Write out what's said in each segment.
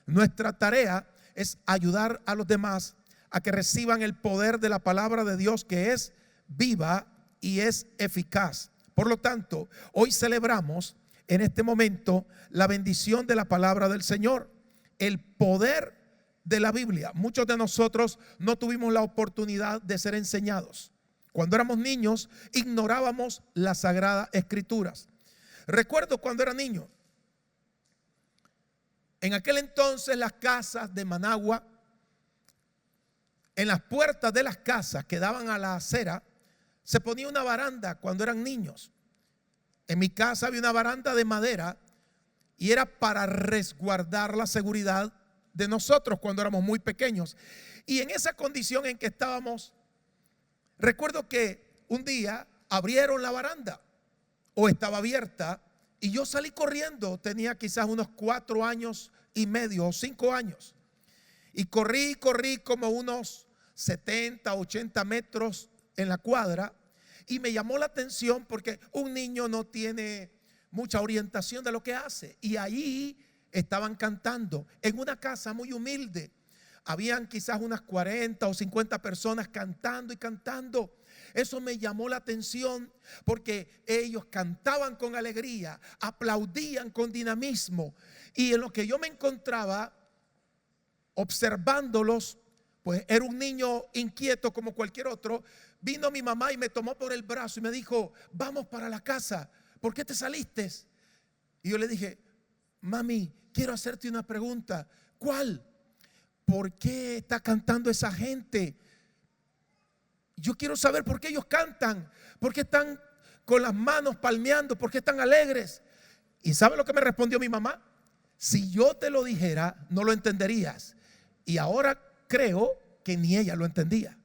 Nuestra tarea es ayudar a los demás a que reciban el poder de la palabra de Dios, que es viva y es eficaz. Por lo tanto, hoy celebramos en este momento la bendición de la palabra del Señor, el poder de la Biblia. Muchos de nosotros no tuvimos la oportunidad de ser enseñados. Cuando éramos niños, ignorábamos las Sagradas Escrituras. Recuerdo cuando era niño, en aquel entonces las casas de Managua, en las puertas de las casas que daban a la acera, se ponía una baranda cuando eran niños. En mi casa había una baranda de madera y era para resguardar la seguridad de nosotros cuando éramos muy pequeños. Y en esa condición en que estábamos, recuerdo que un día abrieron la baranda o estaba abierta y yo salí corriendo. Tenía quizás unos 4 años y medio o 5 años. Y corrí como unos 70, 80 metros en la cuadra. Y me llamó la atención porque un niño no tiene mucha orientación de lo que hace. Y ahí estaban cantando en una casa muy humilde. Habían quizás unas 40 o 50 personas cantando y cantando. Eso me llamó la atención porque ellos cantaban con alegría, aplaudían con dinamismo. Y en lo que yo me encontraba observándolos, pues era un niño inquieto como cualquier otro. Vino mi mamá y me tomó por el brazo y me dijo: vamos para la casa, ¿por qué te saliste? Y yo le dije: mami, quiero hacerte una pregunta. ¿Cuál? ¿Por qué está cantando esa gente? Yo quiero saber por qué ellos cantan, por qué están con las manos palmeando, por qué están alegres. ¿Y sabe lo que me respondió mi mamá? Si yo te lo dijera, no lo entenderías. Y ahora creo que ni ella lo entendía,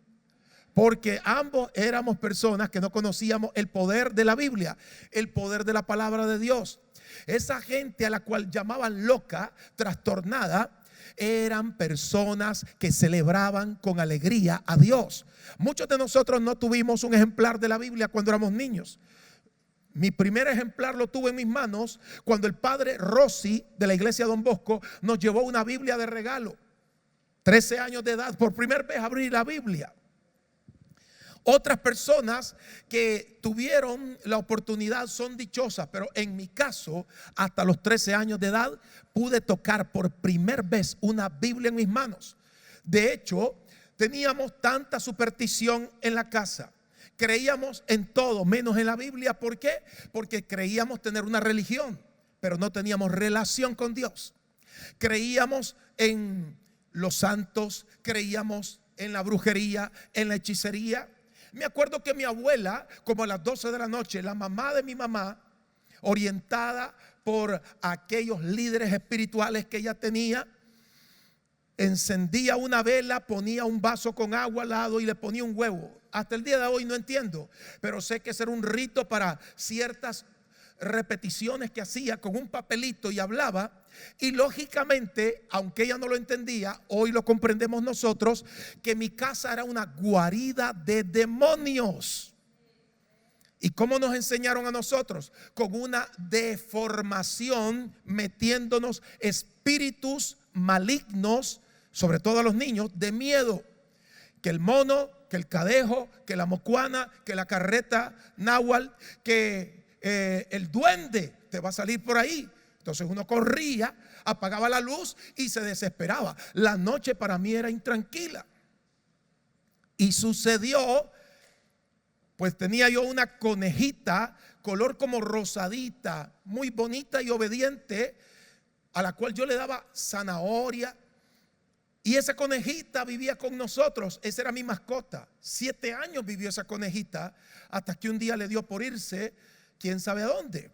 porque ambos éramos personas que no conocíamos el poder de la Biblia, el poder de la palabra de Dios. Esa gente a la cual llamaban loca, trastornada, eran personas que celebraban con alegría a Dios. Muchos de nosotros no tuvimos un ejemplar de la Biblia cuando éramos niños. Mi primer ejemplar lo tuve en mis manos cuando el padre Rossi de la iglesia Don Bosco nos llevó una Biblia de regalo. 13 años de edad, por primera vez abrí la Biblia. Otras personas que tuvieron la oportunidad son dichosas, pero en mi caso, hasta los 13 años de edad, pude tocar por primera vez una Biblia en mis manos. De hecho, teníamos tanta superstición en la casa. Creíamos en todo menos en la Biblia. ¿Por qué? Porque creíamos tener una religión, pero no teníamos relación con Dios. Creíamos en los santos, creíamos en la brujería, en la hechicería. Me acuerdo que mi abuela, como a las 12 de la noche, la mamá de mi mamá, orientada por aquellos líderes espirituales que ella tenía, encendía una vela, ponía un vaso con agua al lado y le ponía un huevo. Hasta el día de hoy no entiendo, pero sé que ese era un rito para ciertas repeticiones que hacía con un papelito y hablaba. Y lógicamente, aunque ella no lo entendía, hoy lo comprendemos nosotros, que mi casa era una guarida de demonios. ¿Y cómo nos enseñaron a nosotros? Con una deformación, metiéndonos espíritus malignos, sobre todo a los niños, de miedo. Que el mono, que el cadejo, que la mocuana, que la carreta náhuatl, que el duende te va a salir por ahí. Entonces uno corría, apagaba la luz y se desesperaba. La noche para mí era intranquila. Y sucedió, pues tenía yo una conejita, color como rosadita, muy bonita y obediente, a la cual yo le daba zanahoria. Y esa conejita vivía con nosotros. Esa era mi mascota. 7 años vivió esa conejita, hasta que un día le dio por irse, quién sabe a dónde.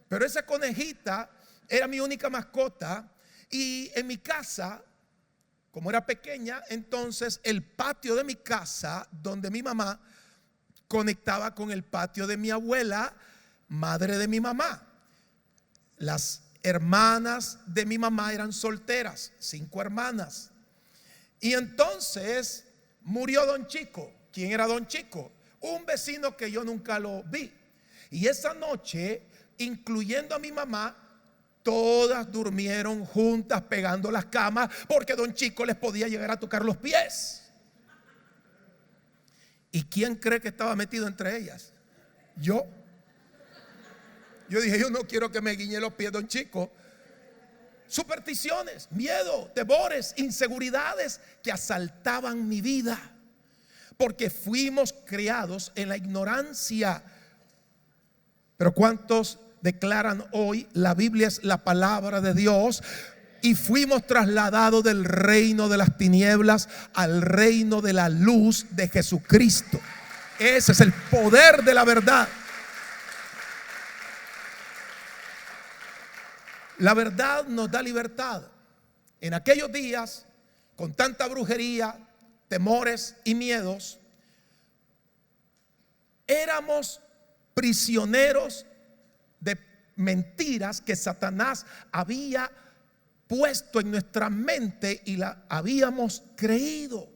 Pero esa conejita era mi única mascota. Y en mi casa, como era pequeña, entonces el patio de mi casa, donde mi mamá, conectaba con el patio de mi abuela, madre de mi mamá. Las hermanas de mi mamá eran solteras, 5 hermanas. Y entonces murió don Chico. ¿Quién era don Chico? Un vecino que yo nunca lo vi. Y esa noche, incluyendo a mi mamá, todas durmieron juntas pegando las camas porque don Chico les podía llegar a tocar los pies. ¿Y quién cree que estaba metido entre ellas? Yo dije, yo no quiero que me guiñe los pies don Chico. Supersticiones, miedo, temores, inseguridades que asaltaban mi vida, porque fuimos criados en la ignorancia. Pero ¿cuántos declaran hoy la Biblia es la palabra de Dios? Y fuimos trasladados del reino de las tinieblas al reino de la luz de Jesucristo. Ese es el poder de la verdad. La verdad nos da libertad. En aquellos días, con tanta brujería, temores y miedos, éramos prisioneros de mentiras que Satanás había puesto en nuestra mente y la habíamos creído.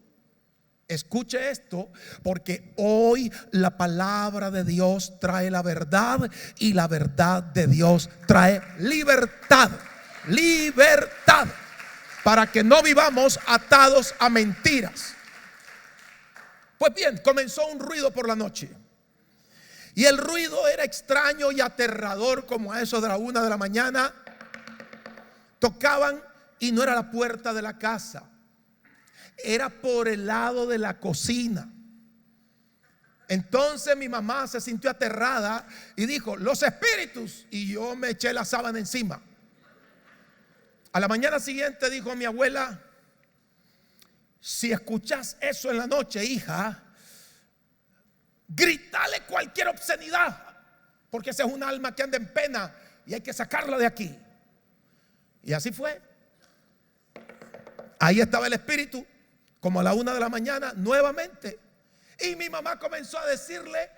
Escuche esto, porque hoy la palabra de Dios trae la verdad y la verdad de Dios trae libertad. Libertad, para que no vivamos atados a mentiras. Pues bien, comenzó un ruido por la noche. Y el ruido era extraño y aterrador, como a eso de la 1 de la mañana. Tocaban y no era la puerta de la casa, era por el lado de la cocina. Entonces mi mamá se sintió aterrada y dijo, los espíritus. Y yo me eché la sábana encima. A la mañana siguiente dijo mi abuela, si escuchas eso en la noche, hija, grítale cualquier obscenidad, porque esa es un alma que anda en pena y hay que sacarla de aquí. Y así fue. Ahí estaba el espíritu, como a la 1 de la mañana, nuevamente. Y mi mamá comenzó a decirle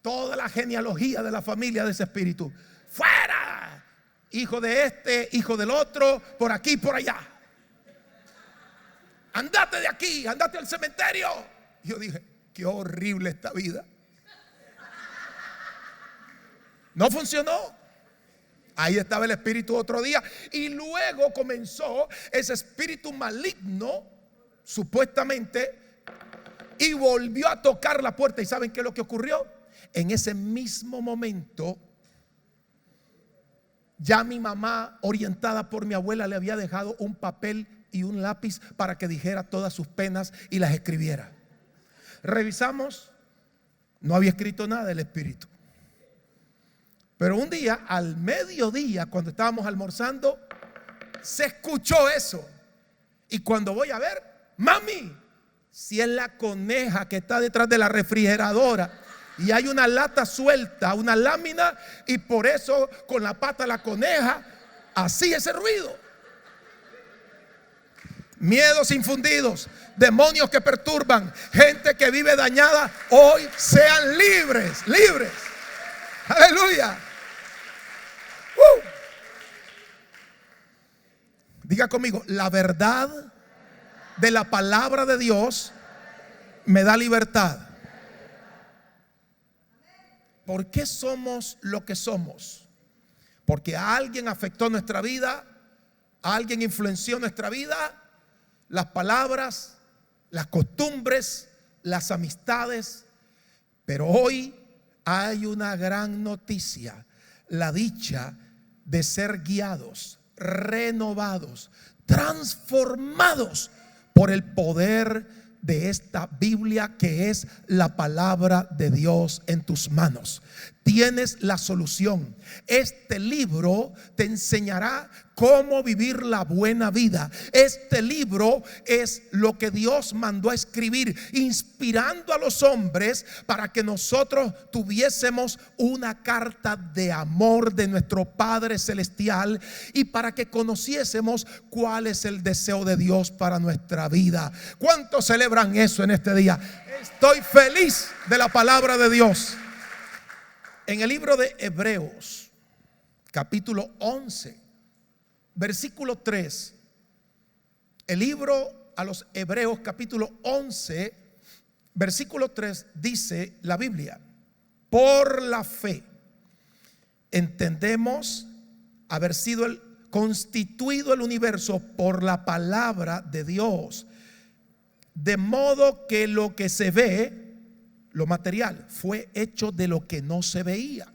toda la genealogía de la familia de ese espíritu. ¡Fuera! Hijo de este, hijo del otro, por aquí, por allá. Andate de aquí, andate al cementerio. Yo dije, qué horrible esta vida. No funcionó. Ahí estaba el espíritu otro día. Y luego comenzó ese espíritu maligno, supuestamente, y volvió a tocar la puerta. ¿Y saben qué es lo que ocurrió? En ese mismo momento, ya mi mamá, orientada por mi abuela, le había dejado un papel y un lápiz para que dijera todas sus penas y las escribiera. Revisamos, no había escrito nada el espíritu. Pero un día, al mediodía, cuando estábamos almorzando, se escuchó eso. Y cuando voy a ver, mami, si es la coneja que está detrás de la refrigeradora y hay una lata suelta, una lámina, y por eso con la pata la coneja, así ese ruido. Miedos infundidos, demonios que perturban, gente que vive dañada, hoy sean libres, libres. Aleluya. Diga conmigo, la verdad de la palabra de Dios me da libertad. ¿Por qué somos lo que somos? Porque alguien afectó nuestra vida, alguien influenció nuestra vida, las palabras, las costumbres, las amistades. Pero hoy hay una gran noticia, la dicha de ser guiados, renovados, transformados por el poder de esta Biblia, que es la palabra de Dios en tus manos. Tienes la solución. Este libro te enseñará cómo vivir la buena vida. Este libro es lo que Dios mandó a escribir, inspirando a los hombres para que nosotros tuviésemos una carta de amor de nuestro Padre Celestial y para que conociésemos cuál es el deseo de Dios para nuestra vida. ¿Cuántos celebran eso en este día? Estoy feliz de la palabra de Dios. En el libro de Hebreos, capítulo 11, versículo 3, el libro a los Hebreos, capítulo 11, versículo 3, dice la Biblia: por la fe entendemos haber sido constituido el universo por la palabra de Dios, de modo que lo que se ve, lo material, fue hecho de lo que no se veía.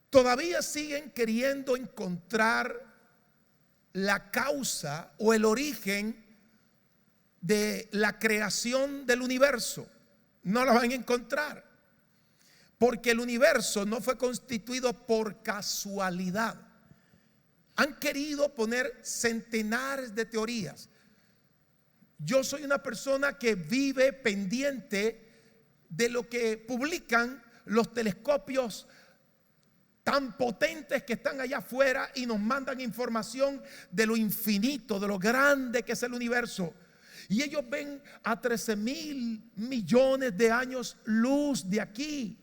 Todavía siguen queriendo encontrar la causa o el origen de la creación del universo. No la van a encontrar, porque el universo no fue constituido por casualidad. Han querido poner centenares de teorías. Yo soy una persona que vive pendiente de lo que publican los telescopios tan potentes que están allá afuera y nos mandan información de lo infinito, de lo grande que es el universo. Y ellos ven a 13,000 millones de años luz de aquí.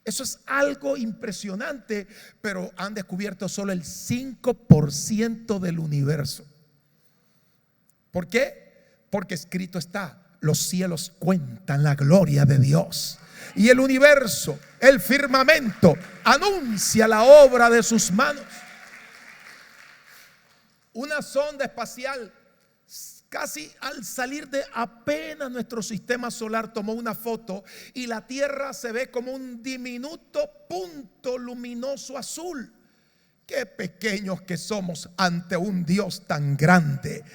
Eso es algo impresionante, pero han descubierto solo el 5% del universo. ¿Por qué? Porque escrito está: los cielos cuentan la gloria de Dios, y el universo, el firmamento, anuncia la obra de sus manos. Una sonda espacial, casi al salir de apenas nuestro sistema solar, tomó una foto y la Tierra se ve como un diminuto punto luminoso azul. Qué pequeños que somos ante un Dios tan grande.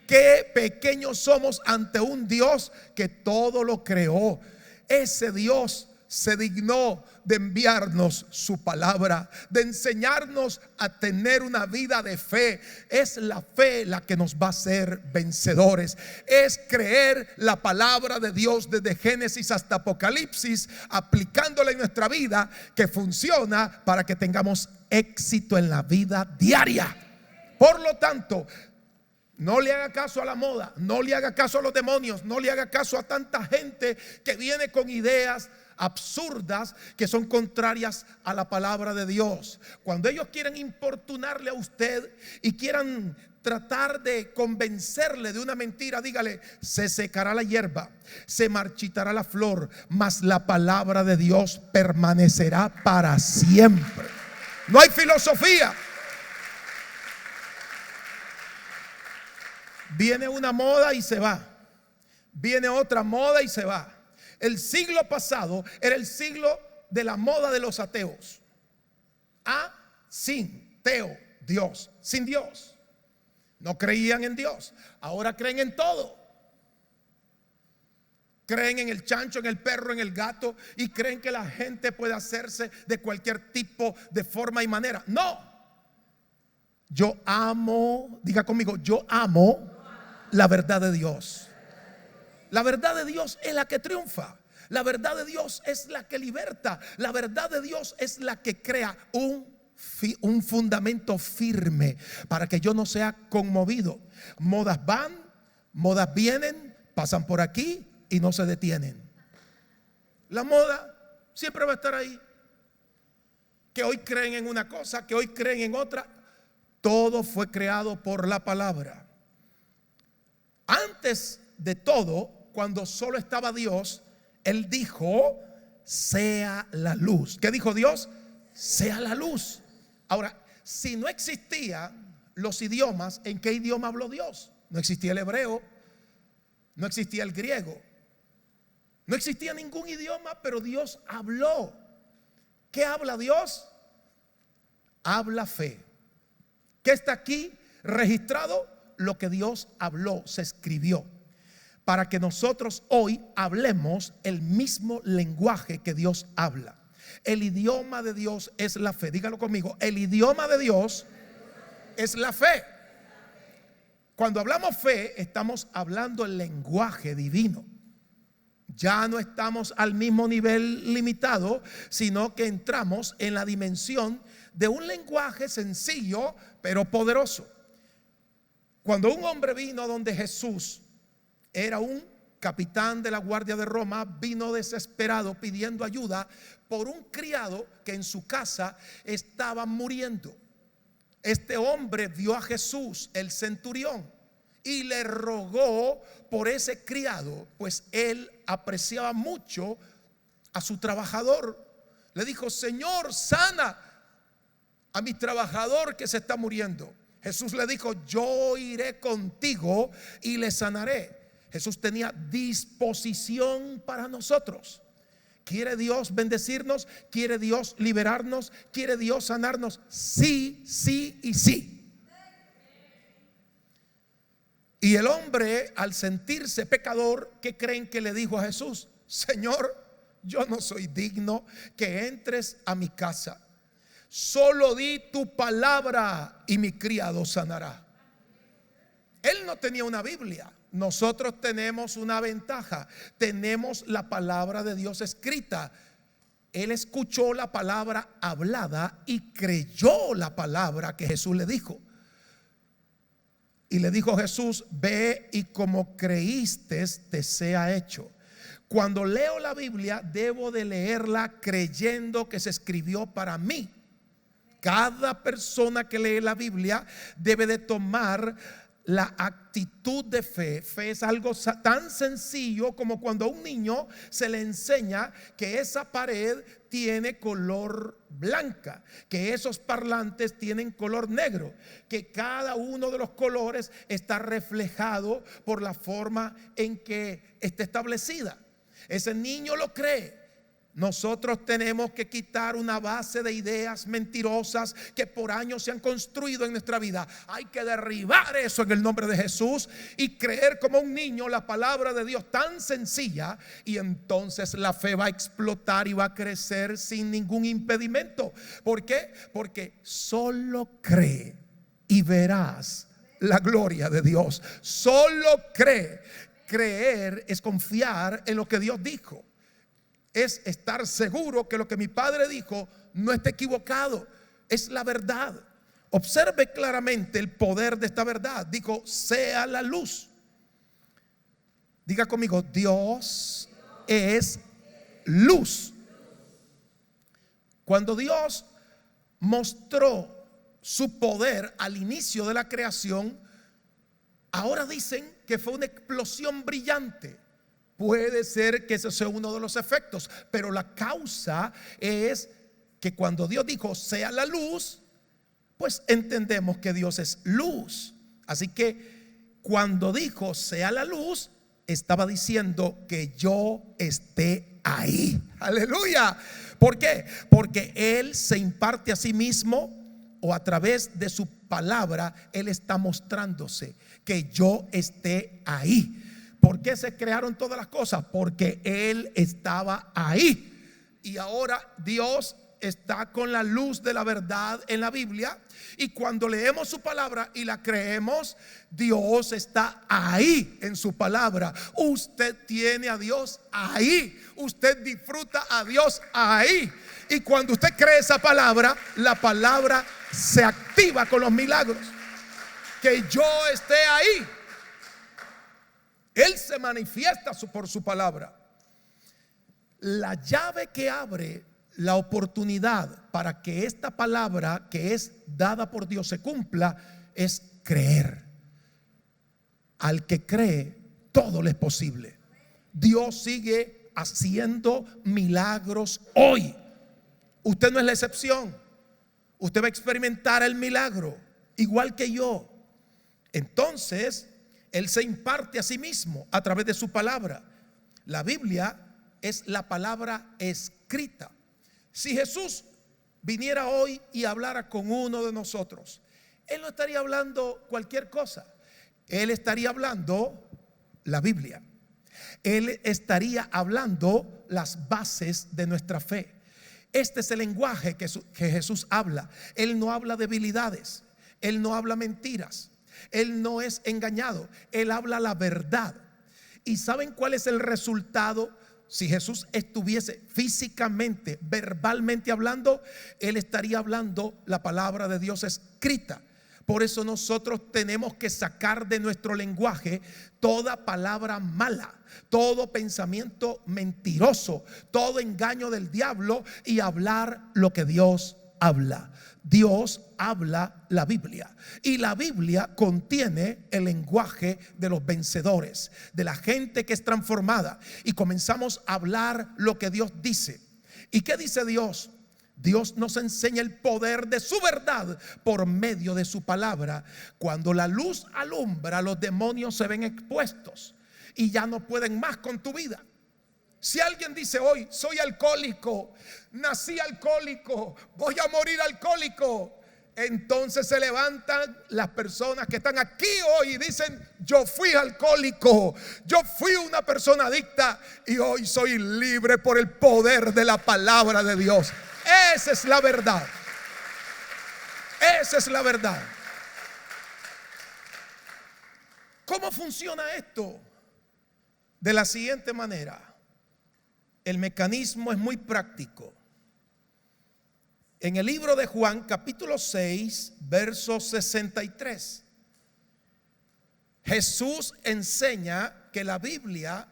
Qué pequeños somos ante un Dios que todo lo creó. Ese Dios se dignó de enviarnos su palabra, de enseñarnos a tener una vida de fe. Es la fe la que nos va a hacer vencedores. Es creer la palabra de Dios desde Génesis hasta Apocalipsis, aplicándola en nuestra vida, que funciona para que tengamos éxito en la vida diaria. Por lo tanto, no le haga caso a la moda, no le haga caso a los demonios, no le haga caso a tanta gente que viene con ideas absurdas que son contrarias a la palabra de Dios. Cuando ellos quieren importunarle a usted y quieran tratar de convencerle de una mentira, dígale: se secará la hierba, se marchitará la flor, mas la palabra de Dios permanecerá para siempre. No hay filosofía. Viene una moda y se va, viene otra moda y se va. El siglo pasado era el siglo de la moda de los ateos. Sin teo, Dios, sin Dios. No creían en Dios. Ahora creen en todo. Creen en el chancho, en el perro, en el gato, y creen que la gente puede hacerse de cualquier tipo de forma y manera. No. Yo amo, diga conmigo, yo amo la verdad de Dios. La verdad de Dios es la que triunfa. La verdad de Dios es la que liberta. La verdad de Dios es la que crea un fundamento firme para que yo no sea conmovido. Modas van, modas vienen, pasan por aquí y no se detienen. La moda siempre va a estar ahí. Que hoy creen en una cosa, que hoy creen en otra. Todo fue creado por la palabra. Antes de todo, cuando solo estaba Dios, Él dijo: sea la luz. ¿Qué dijo Dios? Sea la luz. Ahora, si no existían los idiomas, ¿en qué idioma habló Dios? No existía el hebreo, no existía el griego, no existía ningún idioma, pero Dios habló. ¿Qué habla Dios? Habla fe. ¿Qué está aquí registrado? Lo que Dios habló, se escribió, para que nosotros hoy hablemos el mismo lenguaje que Dios habla. El idioma de Dios es la fe. Dígalo conmigo: el idioma de Dios es la fe. Cuando hablamos fe, estamos hablando el lenguaje divino. Ya no estamos al mismo nivel limitado, sino que entramos en la dimensión de un lenguaje sencillo pero poderoso. Cuando un hombre vino donde Jesús, era un capitán de la guardia de Roma, vino desesperado pidiendo ayuda por un criado que en su casa estaba muriendo. Este hombre vio a Jesús, el centurión, y le rogó por ese criado, pues él apreciaba mucho a su trabajador. Le dijo: Señor, sana a mi trabajador que se está muriendo. Jesús le dijo: yo iré contigo y le sanaré. Jesús tenía disposición para nosotros. ¿Quiere Dios bendecirnos? ¿Quiere Dios liberarnos? ¿Quiere Dios sanarnos? Sí, sí y sí. Y el hombre, al sentirse pecador, ¿qué creen que le dijo a Jesús? Señor, yo no soy digno que entres a mi casa. Solo di tu palabra y mi criado sanará. Él no tenía una Biblia. Nosotros tenemos una ventaja. Tenemos la palabra de Dios escrita. Él escuchó la palabra hablada y creyó la palabra que Jesús le dijo. Y le dijo Jesús: ve y como creíste te sea hecho. Cuando leo la Biblia, debo de leerla creyendo que se escribió para mí. Cada persona que lee la Biblia debe de tomar la actitud de fe. Fe es algo tan sencillo como cuando a un niño se le enseña que esa pared tiene color blanca, que esos parlantes tienen color negro, que cada uno de los colores está reflejado por la forma en que está establecida. Ese niño lo cree. Nosotros tenemos que quitar una base de ideas mentirosas que por años se han construido en nuestra vida. Hay que derribar eso en el nombre de Jesús y creer como un niño la palabra de Dios tan sencilla, y entonces la fe va a explotar y va a crecer sin ningún impedimento. ¿Por qué? Porque solo cree y verás la gloria de Dios. Solo cree. Creer es confiar en lo que Dios dijo. Es estar seguro que lo que mi Padre dijo no está equivocado, es la verdad. Observe claramente el poder de esta verdad. Dijo: sea la luz. Diga conmigo: Dios es luz. Cuando Dios mostró su poder al inicio de la creación, ahora dicen que fue una explosión brillante. Puede ser que ese sea uno de los efectos, pero la causa es que cuando Dios dijo sea la luz, pues entendemos que Dios es luz. Así que cuando dijo sea la luz, estaba diciendo que yo esté ahí. Aleluya. ¿Por qué? Porque Él se imparte a sí mismo, o a través de su palabra Él está mostrándose que yo esté ahí. ¿Por qué se crearon todas las cosas? Porque Él estaba ahí. Y ahora Dios está con la luz de la verdad en la Biblia, y cuando leemos su palabra y la creemos, Dios está ahí en su palabra. Usted tiene a Dios ahí. Usted disfruta a Dios ahí. Y cuando usted cree esa palabra, la palabra se activa con los milagros. Que yo esté ahí. Él se manifiesta por su palabra. La llave que abre la oportunidad para que esta palabra que es dada por Dios se cumpla es creer. Al que cree, todo le es posible. Dios sigue haciendo milagros hoy. Usted no es la excepción. Usted va a experimentar el milagro igual que yo. Entonces Él se imparte a sí mismo a través de su palabra. La Biblia es la palabra escrita. Si Jesús viniera hoy y hablara con uno de nosotros, Él no estaría hablando cualquier cosa. Él estaría hablando la Biblia. Él estaría hablando las bases de nuestra fe. Este es el lenguaje que Jesús habla. Él no habla debilidades. Él no habla mentiras. Él no es engañado. Él habla la verdad. ¿Y saben cuál es el resultado? Si Jesús estuviese físicamente, verbalmente hablando, Él estaría hablando la palabra de Dios escrita. Por eso nosotros tenemos que sacar de nuestro lenguaje toda palabra mala, todo pensamiento mentiroso, todo engaño del diablo, y hablar lo que Dios habla. Dios habla la Biblia, y la Biblia contiene el lenguaje de los vencedores, de la gente que es transformada, y comenzamos a hablar lo que Dios dice. ¿Y qué dice Dios? Dios nos enseña el poder de su verdad por medio de su palabra. Cuando la luz alumbra, los demonios se ven expuestos y ya no pueden más con tu vida. Si alguien dice hoy, soy alcohólico, nací alcohólico, voy a morir alcohólico, entonces se levantan las personas que están aquí hoy y dicen, yo fui alcohólico, yo fui una persona adicta y hoy soy libre por el poder de la palabra de Dios. Esa es la verdad. Esa es la verdad. ¿Cómo funciona esto? De la siguiente manera. El mecanismo es muy práctico. En el libro de Juan, capítulo 6, verso 63, Jesús enseña que la Biblia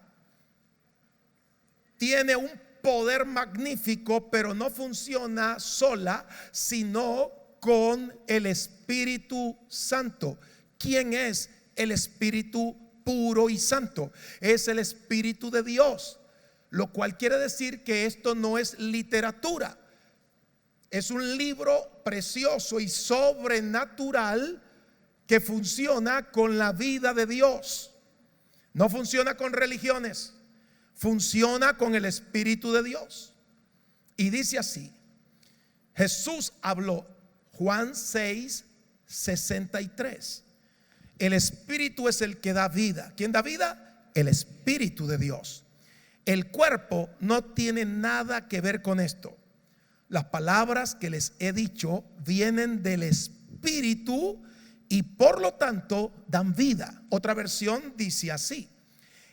tiene un poder magnífico, pero no funciona sola, sino con el Espíritu Santo. ¿Quién es el Espíritu puro y santo? Es el Espíritu de Dios. Lo cual quiere decir que esto no es literatura. Es un libro precioso y sobrenatural que funciona con la vida de Dios. No funciona con religiones, funciona con el Espíritu de Dios. Y dice así: Jesús habló, Juan 6, 63. El Espíritu es el que da vida. ¿Quién da vida? El Espíritu de Dios. El cuerpo no tiene nada que ver con esto. Las palabras que les he dicho vienen del Espíritu y por lo tanto dan vida. Otra versión dice así: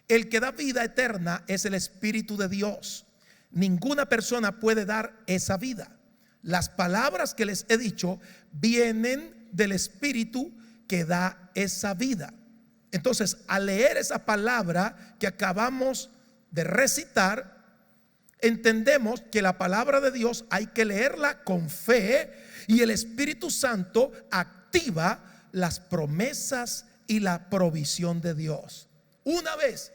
el que da vida eterna es el Espíritu de Dios. Ninguna persona puede dar esa vida. Las palabras que les he dicho vienen del Espíritu que da esa vida. Entonces, al leer esa palabra que acabamos de recitar, entendemos que la palabra de Dios hay que leerla con fe y el Espíritu Santo activa las promesas y la provisión de Dios. Una vez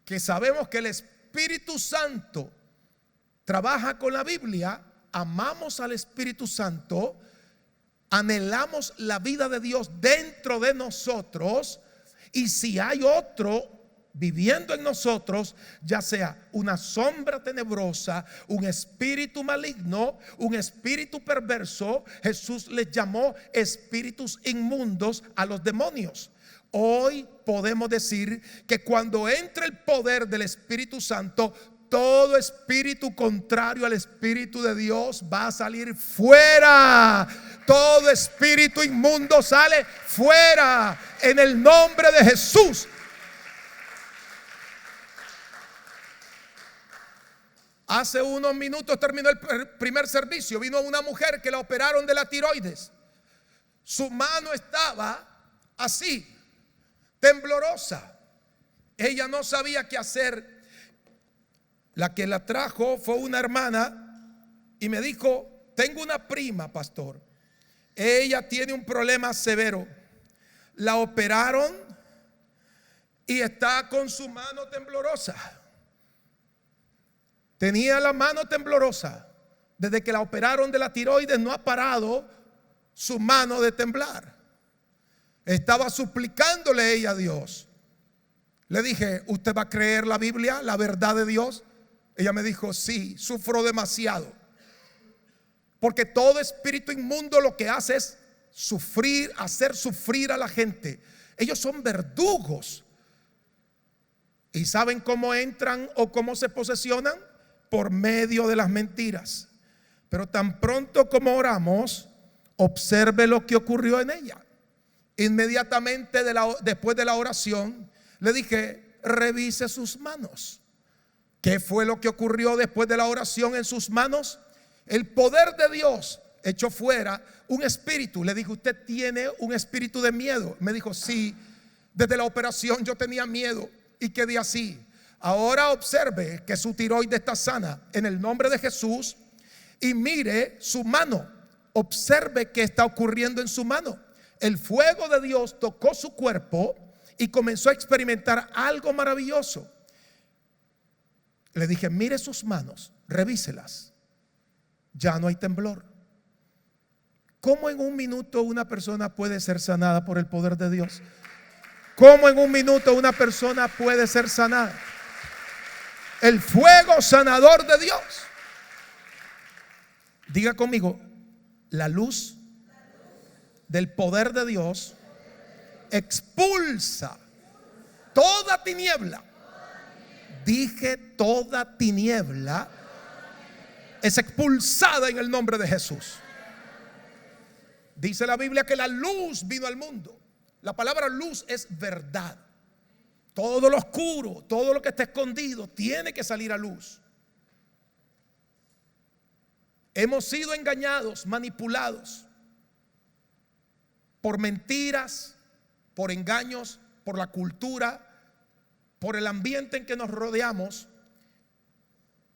que sabemos que el Espíritu Santo trabaja con la Biblia, amamos al Espíritu Santo, anhelamos la vida de Dios dentro de nosotros, y si hay otro viviendo en nosotros, ya sea una sombra tenebrosa, un espíritu maligno, un espíritu perverso, Jesús les llamó espíritus inmundos a los demonios. Hoy podemos decir que cuando entra el poder del Espíritu Santo, todo espíritu contrario al Espíritu de Dios va a salir fuera. Todo espíritu inmundo sale fuera en el nombre de Jesús. Hace unos minutos terminó el primer servicio. Vino una mujer que la operaron de la tiroides. Su mano estaba así, temblorosa. Ella no sabía qué hacer. La que la trajo fue una hermana y me dijo: tengo una prima, pastor. Ella tiene un problema severo. La operaron y está con su mano temblorosa. Tenía la mano temblorosa. Desde que la operaron de la tiroides no ha parado su mano de temblar. Estaba suplicándole ella a Dios. Le dije: ¿usted va a creer la Biblia, la verdad de Dios? Ella me dijo: sí, sufro demasiado. Porque todo espíritu inmundo lo que hace es sufrir, hacer sufrir a la gente. Ellos son verdugos. ¿Y saben cómo entran o cómo se posesionan? Por medio de las mentiras. Pero tan pronto como oramos, observe lo que ocurrió en ella. Inmediatamente después de la oración, le dije: revise sus manos. ¿Qué fue lo que ocurrió después de la oración en sus manos? El poder de Dios echó fuera un espíritu. Le dije: ¿usted tiene un espíritu de miedo? Me dijo: sí, desde la operación yo tenía miedo y quedé así. Ahora observe que su tiroides está sana en el nombre de Jesús y mire su mano. Observe qué está ocurriendo en su mano. El fuego de Dios tocó su cuerpo y comenzó a experimentar algo maravilloso. Le dije: mire sus manos, revíselas. ya no hay temblor. ¿Cómo en un minuto una persona puede ser sanada por el poder de Dios? ¿Cómo en un minuto una persona puede ser sanada? El fuego sanador de Dios. Diga conmigo, la luz del poder de Dios expulsa toda tiniebla. Dije, toda tiniebla es expulsada en el nombre de Jesús. Dice la Biblia que la luz vino al mundo. La palabra luz es verdad. Todo lo oscuro, todo lo que está escondido tiene que salir a luz. Hemos sido engañados, manipulados por mentiras, por engaños, por la cultura, por el ambiente en que nos rodeamos,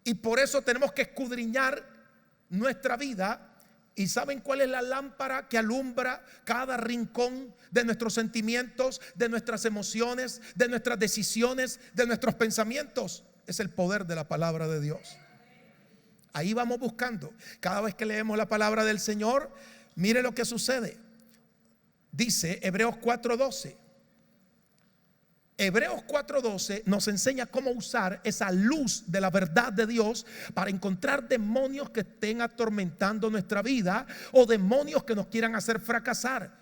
y por eso tenemos que escudriñar nuestra vida. ¿Y saben cuál es la lámpara que alumbra cada rincón de nuestros sentimientos, de nuestras emociones, de nuestras decisiones, de nuestros pensamientos? Es el poder de la palabra de Dios. Ahí vamos buscando. Cada vez que leemos la palabra del Señor, mire lo que sucede. Dice Hebreos 4:12. Hebreos 4:12 nos enseña cómo usar esa luz de la verdad de Dios para encontrar demonios que estén atormentando nuestra vida o demonios que nos quieran hacer fracasar.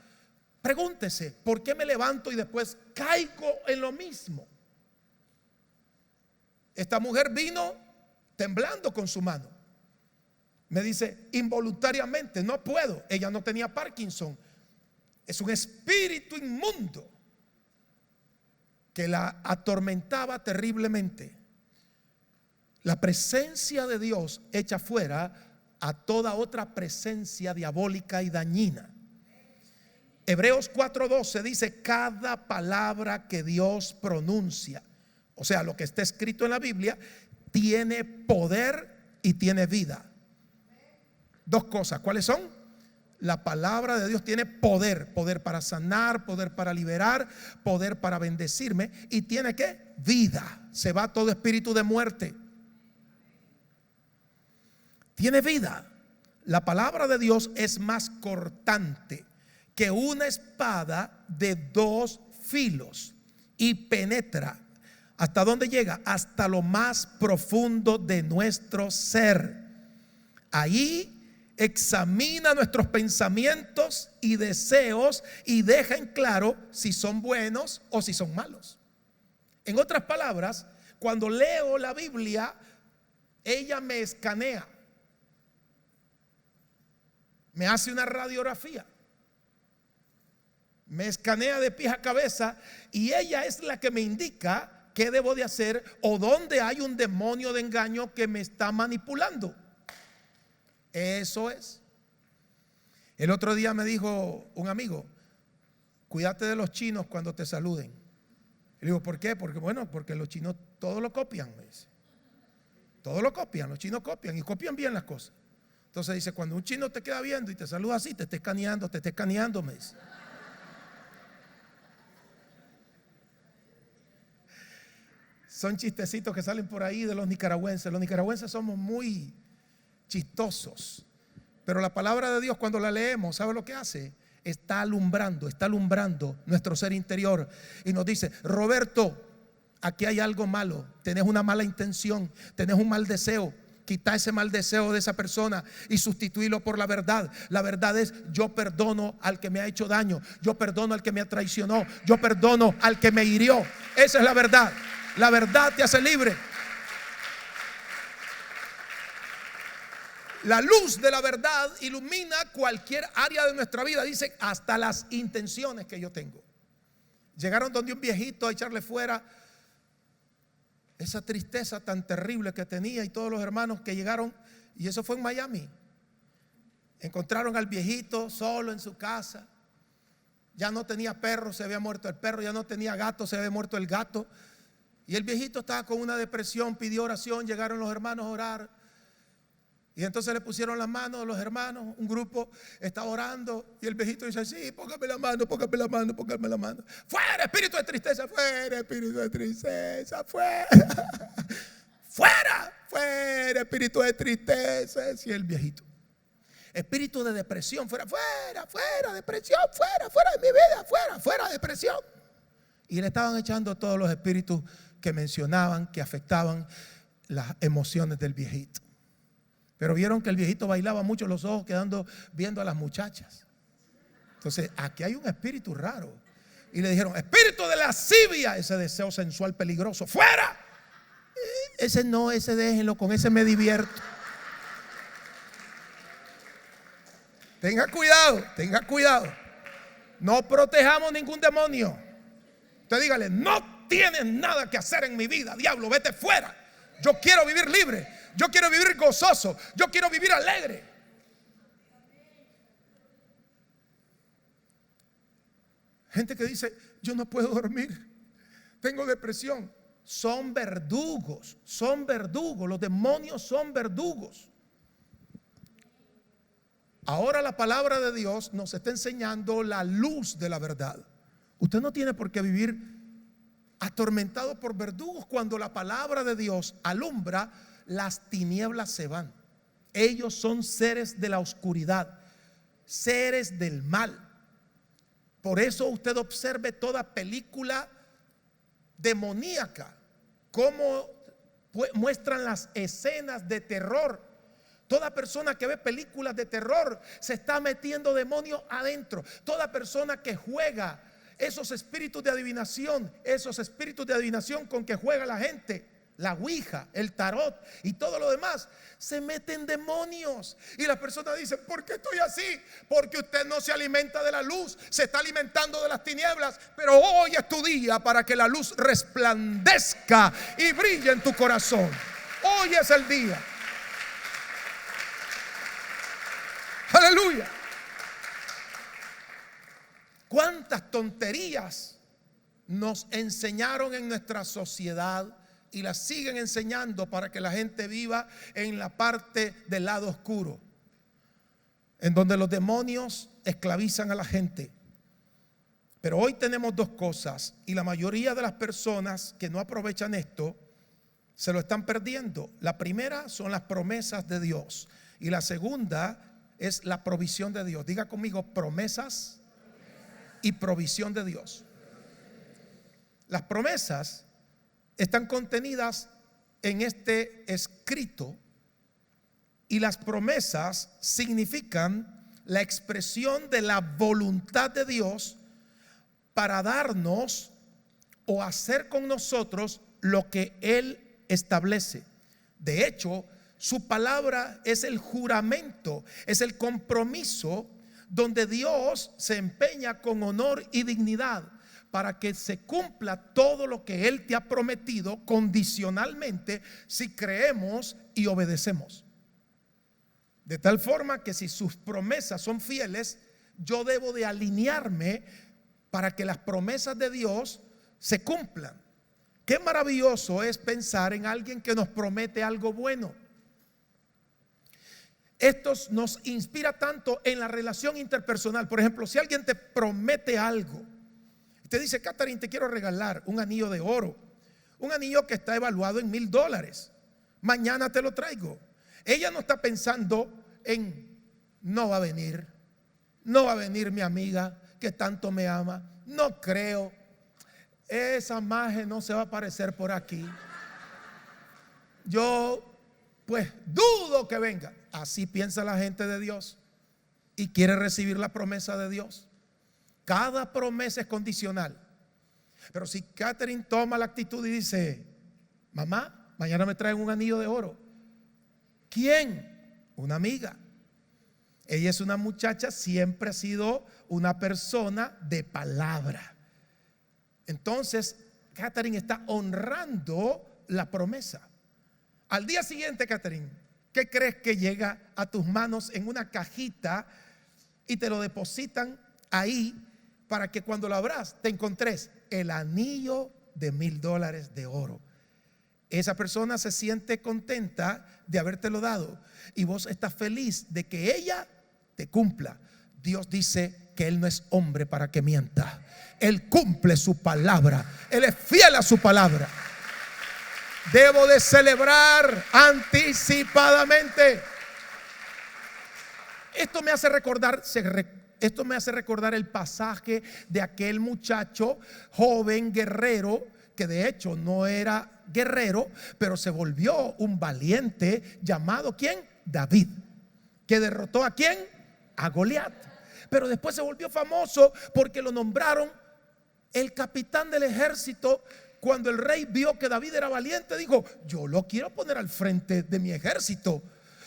Pregúntese, ¿por qué me levanto y después caigo en lo mismo? Esta mujer vino temblando con su mano. Me dice, involuntariamente, no puedo. Ella no tenía Parkinson. Es un espíritu inmundo que la atormentaba terriblemente. La presencia de Dios echa fuera a toda otra presencia diabólica y dañina. Hebreos 4:12 dice, cada palabra que Dios pronuncia, o sea, lo que está escrito en la Biblia, tiene poder y tiene vida. Dos cosas, ¿cuáles son? La palabra de Dios tiene poder, poder para sanar, poder para liberar, poder para bendecirme, y tiene ¿qué? Vida. Se va todo espíritu de muerte. Tiene vida. La palabra de Dios es más cortante que una espada de 2 filos y penetra. ¿Hasta dónde llega? Hasta lo más profundo de nuestro ser. Ahí examina nuestros pensamientos y deseos y deja en claro si son buenos o si son malos. En otras palabras, cuando leo la Biblia, ella me escanea, me hace una radiografía, me escanea de pies a cabeza, y ella es la que me indica qué debo de hacer o dónde hay un demonio de engaño que me está manipulando. Eso es. El otro día me dijo un amigo, cuídate de los chinos cuando te saluden. Le digo, ¿por qué? Porque los chinos todo lo copian, me dice. Todo lo copian, los chinos copian y copian bien las cosas. Entonces dice, cuando un chino te queda viendo y te saluda así, te está escaneando, me dice. Son chistecitos que salen por ahí de los nicaragüenses. Los nicaragüenses somos muy chistosos, pero la palabra de Dios, cuando la leemos, ¿sabe lo que hace? Está alumbrando nuestro ser interior y nos dice, Roberto, aquí hay algo malo, tenés una mala intención, tenés un mal deseo. Quita ese mal deseo de esa persona y sustituirlo por la verdad. La verdad es, yo perdono al que me ha hecho daño, yo perdono al que me traicionó, yo perdono al que me hirió. Esa es la verdad. La verdad te hace libre. La luz de la verdad ilumina cualquier área de nuestra vida. Dice, hasta las intenciones que yo tengo. Llegaron donde un viejito a echarle fuera esa tristeza tan terrible que tenía, y todos los hermanos que llegaron, y eso fue en Miami. Encontraron al viejito solo en su casa. Ya no tenía perro, se había muerto el perro. Ya no tenía gato, se había muerto el gato. Y el viejito estaba con una depresión, pidió oración. Llegaron los hermanos a orar. Y entonces le pusieron las manos a los hermanos, un grupo estaba orando, y el viejito dice, sí, póngame la mano. Fuera espíritu de tristeza, fuera espíritu de tristeza, fuera. Fuera fuera, espíritu de tristeza, decía el viejito. Espíritu de depresión, fuera, fuera, fuera, depresión, fuera, fuera de mi vida, fuera, fuera, depresión. Y le estaban echando todos los espíritus que mencionaban, que afectaban las emociones del viejito. Pero vieron que el viejito bailaba mucho los ojos quedando viendo a las muchachas. Entonces, aquí hay un espíritu raro. Y le dijeron, espíritu de lascivia, ese deseo sensual peligroso, fuera. Ese no, ese déjenlo, con ese me divierto. Tenga cuidado, tenga cuidado. No protejamos ningún demonio. Usted dígale, no tienes nada que hacer en mi vida, diablo, vete fuera. Yo quiero vivir libre, yo quiero vivir gozoso, yo quiero vivir alegre. Gente que dice, yo no puedo dormir, tengo depresión. Son verdugos, los demonios son verdugos. Ahora la palabra de Dios nos está enseñando la luz de la verdad. Usted no tiene por qué vivir atormentado por verdugos. Cuando la palabra de Dios alumbra, las tinieblas se van. Ellos son seres de la oscuridad, seres del mal. Por eso usted observe toda película demoníaca, cómo muestran las escenas de terror. Toda persona que ve películas de terror se está metiendo demonios adentro. Toda persona que juega esos espíritus de adivinación con que juega la gente, la ouija, el tarot y todo lo demás, se meten demonios. Y la persona dice, ¿por qué estoy así? Porque usted no se alimenta de la luz, se está alimentando de las tinieblas. Pero hoy es tu día para que la luz resplandezca y brille en tu corazón. Hoy es el día. Aleluya. ¿Cuántas tonterías nos enseñaron en nuestra sociedad y las siguen enseñando para que la gente viva en la parte del lado oscuro, en donde los demonios esclavizan a la gente? Pero hoy tenemos dos cosas y la mayoría de las personas que no aprovechan esto se lo están perdiendo. La primera son las promesas de Dios y la segunda es la provisión de Dios. Diga conmigo, promesas y provisión de Dios. Las promesas están contenidas en este escrito y las promesas significan la expresión de la voluntad de Dios para darnos o hacer con nosotros lo que Él establece. De hecho, su palabra es el juramento, es el compromiso donde Dios se empeña con honor y dignidad para que se cumpla todo lo que Él te ha prometido condicionalmente si creemos y obedecemos. De tal forma que si sus promesas son fieles, yo debo de alinearme para que las promesas de Dios se cumplan. Qué maravilloso es pensar en alguien que nos promete algo bueno. Esto nos inspira tanto en la relación interpersonal. Por ejemplo, si alguien te promete algo, te dice, Catherine, te quiero regalar un anillo de oro, un anillo que está evaluado en $1000. Mañana te lo traigo. Ella no está pensando en, no va a venir mi amiga que tanto me ama, no creo, esa maje no se va a aparecer por aquí, yo pues dudo que venga. Así piensa la gente de Dios y quiere recibir la promesa de Dios. Cada promesa es condicional. Pero si Catherine toma la actitud y dice, mamá, mañana me traen un anillo de oro. ¿Quién? Una amiga. Ella es una muchacha, siempre ha sido una persona de palabra. Entonces, Catherine está honrando la promesa. Al día siguiente, Catherine, ¿qué crees que llega a tus manos en una cajita y te lo depositan ahí para que cuando lo abras te encontres el anillo de $1000 de oro? Esa persona se siente contenta de habértelo dado y vos estás feliz de que ella te cumpla. Dios dice que Él no es hombre para que mienta. Él cumple su palabra. Él es fiel a su palabra. Debo de celebrar anticipadamente. Esto me hace recordar el pasaje de aquel muchacho joven guerrero, que de hecho no era guerrero, pero se volvió un valiente, llamado ¿quién? David, que derrotó ¿a quién? A Goliat. Pero después se volvió famoso porque lo nombraron el capitán del ejército. Cuando el rey vio que David era valiente, dijo: yo lo quiero poner al frente de mi ejército.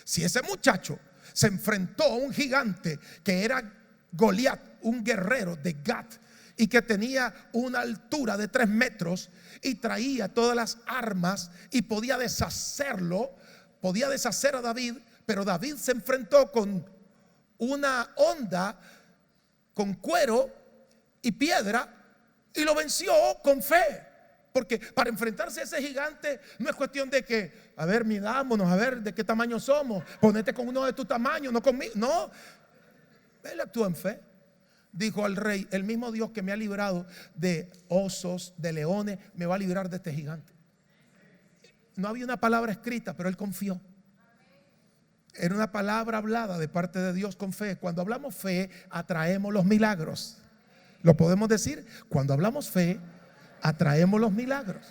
Si ese muchacho se enfrentó a un gigante que era Goliat, un guerrero de Gat, y que tenía una altura de 3 metros y traía todas las armas y podía deshacerlo, podía deshacer a David, pero David se enfrentó con una honda con cuero y piedra y lo venció con fe. Porque para enfrentarse a ese gigante no es cuestión de que, a ver, midámonos, a ver de qué tamaño somos, ponete con uno de tu tamaño, no conmigo. No, él actuó en fe. Dijo al rey: el mismo Dios que me ha librado de osos, de leones, me va a librar de este gigante. No había una palabra escrita, pero él confió. Era una palabra hablada de parte de Dios con fe. Cuando hablamos fe, atraemos los milagros. ¿Lo podemos decir? Cuando hablamos fe, atraemos los milagros.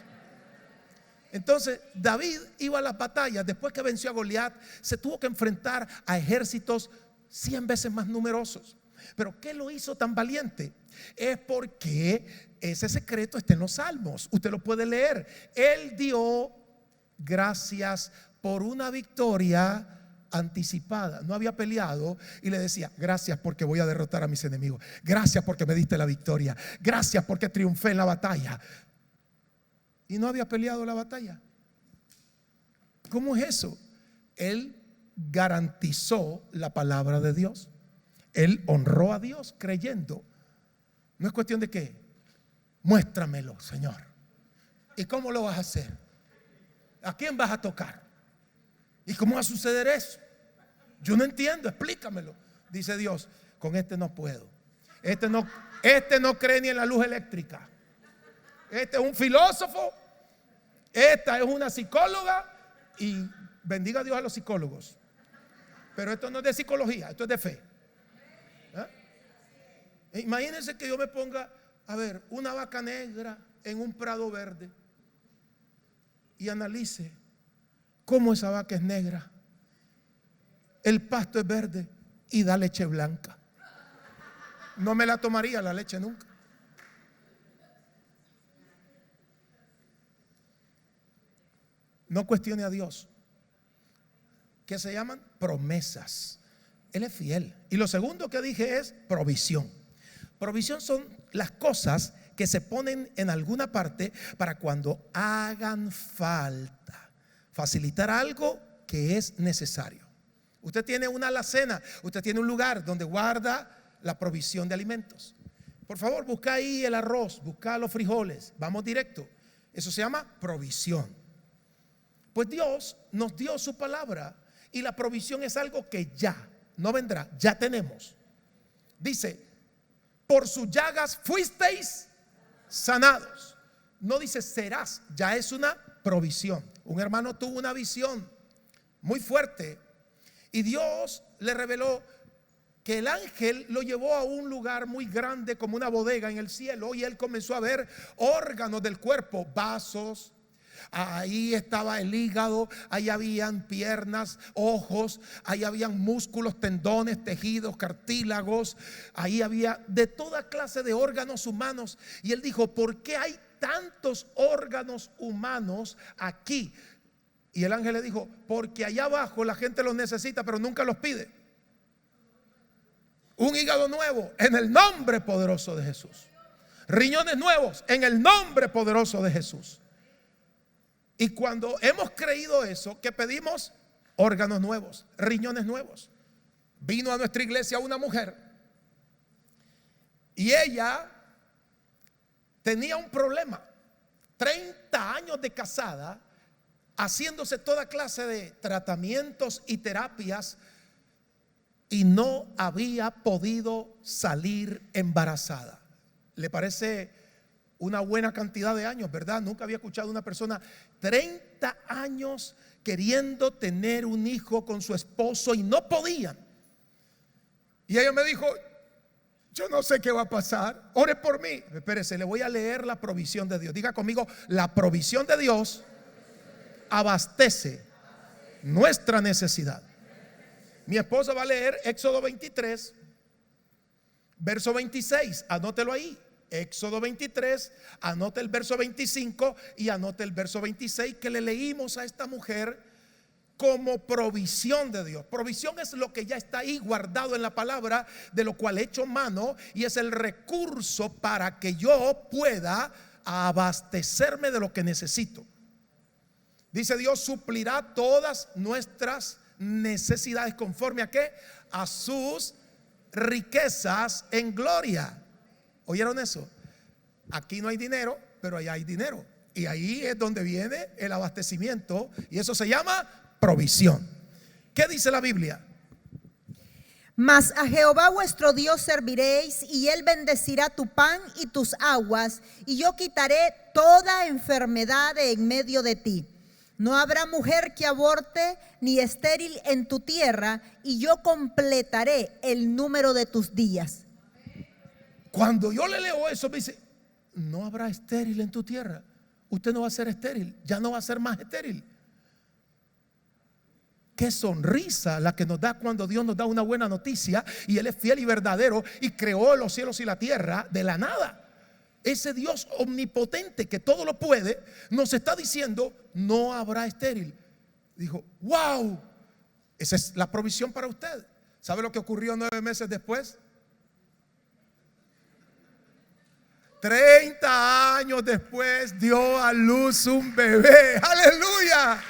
Entonces David iba a las batallas. Después que venció a Goliat, se tuvo que enfrentar a ejércitos 100 veces más numerosos. Pero ¿qué lo hizo tan valiente? Es porque ese secreto está en los Salmos. Usted lo puede leer. Él dio gracias por una victoria anticipada. No había peleado y le decía: gracias porque voy a derrotar a mis enemigos, gracias porque me diste la victoria, gracias porque triunfé en la batalla. Y no había peleado la batalla. ¿Cómo es eso? Él garantizó la palabra de Dios. Él honró a Dios creyendo. No es cuestión de que muéstramelo, Señor. ¿Y cómo lo vas a hacer? ¿A quién vas a tocar? ¿Y cómo va a suceder eso? Yo no entiendo, explícamelo. Dice Dios: con este no puedo. Este no cree ni en la luz eléctrica. Este es un filósofo. Esta es una psicóloga. Y bendiga a Dios a los psicólogos. Pero esto no es de psicología, esto es de fe. Imagínense que yo me ponga a ver una vaca negra en un prado verde y analice cómo esa vaca es negra, el pasto es verde y da leche blanca. No me la tomaría la leche nunca. No cuestione a Dios, que se llaman promesas. Él es fiel. Y lo segundo que dije es provisión. Provisión son las cosas que se ponen en alguna parte para cuando hagan falta, facilitar algo que es necesario. Usted tiene una alacena, usted tiene un lugar donde guarda la provisión de alimentos. Por favor, busca ahí el arroz, busca los frijoles, vamos directo. Eso se llama provisión. Pues Dios nos dio su palabra y la provisión es algo que ya no vendrá, ya tenemos. Dice: por sus llagas fuisteis sanados. No dice serás, ya es una provisión. Un hermano tuvo una visión muy fuerte y Dios le reveló que el ángel lo llevó a un lugar muy grande, como una bodega en el cielo, y él comenzó a ver órganos del cuerpo, vasos. Ahí estaba el hígado, ahí habían piernas, ojos, ahí habían músculos, tendones, tejidos, cartílagos, ahí había de toda clase de órganos humanos. Y él dijo: ¿por qué hay tantos órganos humanos aquí? Y el ángel le dijo: porque allá abajo la gente los necesita, pero nunca los pide. Un hígado nuevo en el nombre poderoso de Jesús. Riñones nuevos en el nombre poderoso de Jesús. Y cuando hemos creído eso, ¿qué pedimos? Órganos nuevos, riñones nuevos. Vino a nuestra iglesia una mujer y ella tenía un problema. 30 años de casada, haciéndose toda clase de tratamientos y terapias, y no había podido salir embarazada. ¿Le parece una buena cantidad de años, ¿verdad? Nunca había escuchado a una persona 30 años queriendo tener un hijo con su esposo y no podían. Y ella me dijo, yo no sé qué va a pasar, ore por mí. Espérese, le voy a leer la provisión de Dios. Diga conmigo, la provisión de Dios abastece nuestra necesidad. Mi esposa va a leer Éxodo 23, verso 26, anótelo ahí. Éxodo 23, anote el verso 25 y anote el verso 26 que le leímos a esta mujer como provisión de Dios. Provisión es lo que ya está ahí guardado en la palabra, de lo cual he hecho mano, y es el recurso para que yo pueda abastecerme de lo que necesito. Dice, Dios suplirá todas nuestras necesidades conforme a ¿qué? A sus riquezas en gloria. ¿Oyeron eso? Aquí no hay dinero, pero allá hay dinero. Y ahí es donde viene el abastecimiento, y eso se llama provisión. ¿Qué dice la Biblia? Mas a Jehová vuestro Dios serviréis, y él bendecirá tu pan y tus aguas, y yo quitaré toda enfermedad de en medio de ti. No habrá mujer que aborte ni estéril en tu tierra, y yo completaré el número de tus días. Cuando yo le leo eso, me dice, no habrá estéril en tu tierra. Usted no va a ser estéril, ya no va a ser más estéril. Qué sonrisa la que nos da cuando Dios nos da una buena noticia, y Él es fiel y verdadero y creó los cielos y la tierra de la nada. Ese Dios omnipotente que todo lo puede nos está diciendo, no habrá estéril. Dijo, wow, esa es la provisión para usted. ¿Sabe lo que ocurrió 9 meses después? 30 años después dio a luz un bebé. Aleluya.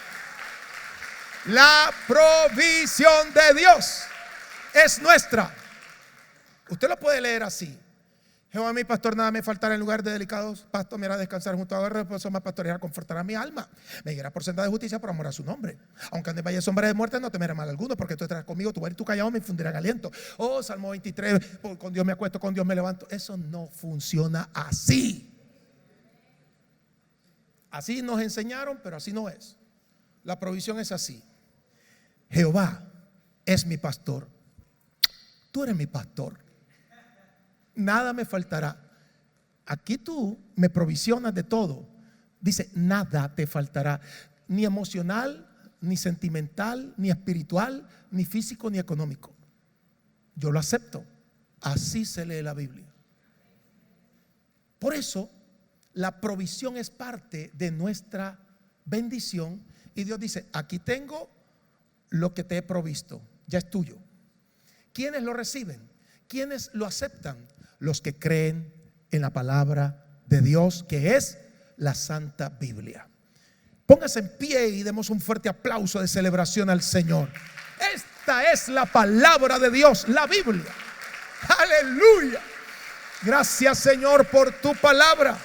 La provisión de Dios es nuestra. Usted lo puede leer así. Jehová mi pastor, nada me faltará. En lugar de delicados pastos me hará descansar, junto a reposo me pastoreará, confortará mi alma. Me guiará por senda de justicia por amor a su nombre. Aunque ande en valle de sombra de muerte, no temeré mal alguno, porque tú estarás conmigo, tu vara y tu callado me infundirán aliento. Oh, Salmo 23, con Dios me acuesto, con Dios me levanto. Eso no funciona así. Así nos enseñaron, pero así no es. La provisión es así. Jehová es mi pastor. Tú eres mi pastor. Nada me faltará. Aquí tú me provisionas de todo. Dice, nada te faltará. Ni emocional, ni sentimental, ni espiritual, ni físico, ni económico. Yo lo acepto. Así se lee la Biblia. Por eso, la provisión es parte de nuestra bendición. Y Dios dice, aquí tengo lo que te he provisto. Ya es tuyo. ¿Quiénes lo reciben? ¿Quiénes lo aceptan? Los que creen en la palabra de Dios, que es la Santa Biblia. Póngase en pie y demos un fuerte aplauso de celebración al Señor. Esta es la palabra de Dios, la Biblia. Aleluya. Gracias, Señor, por tu palabra.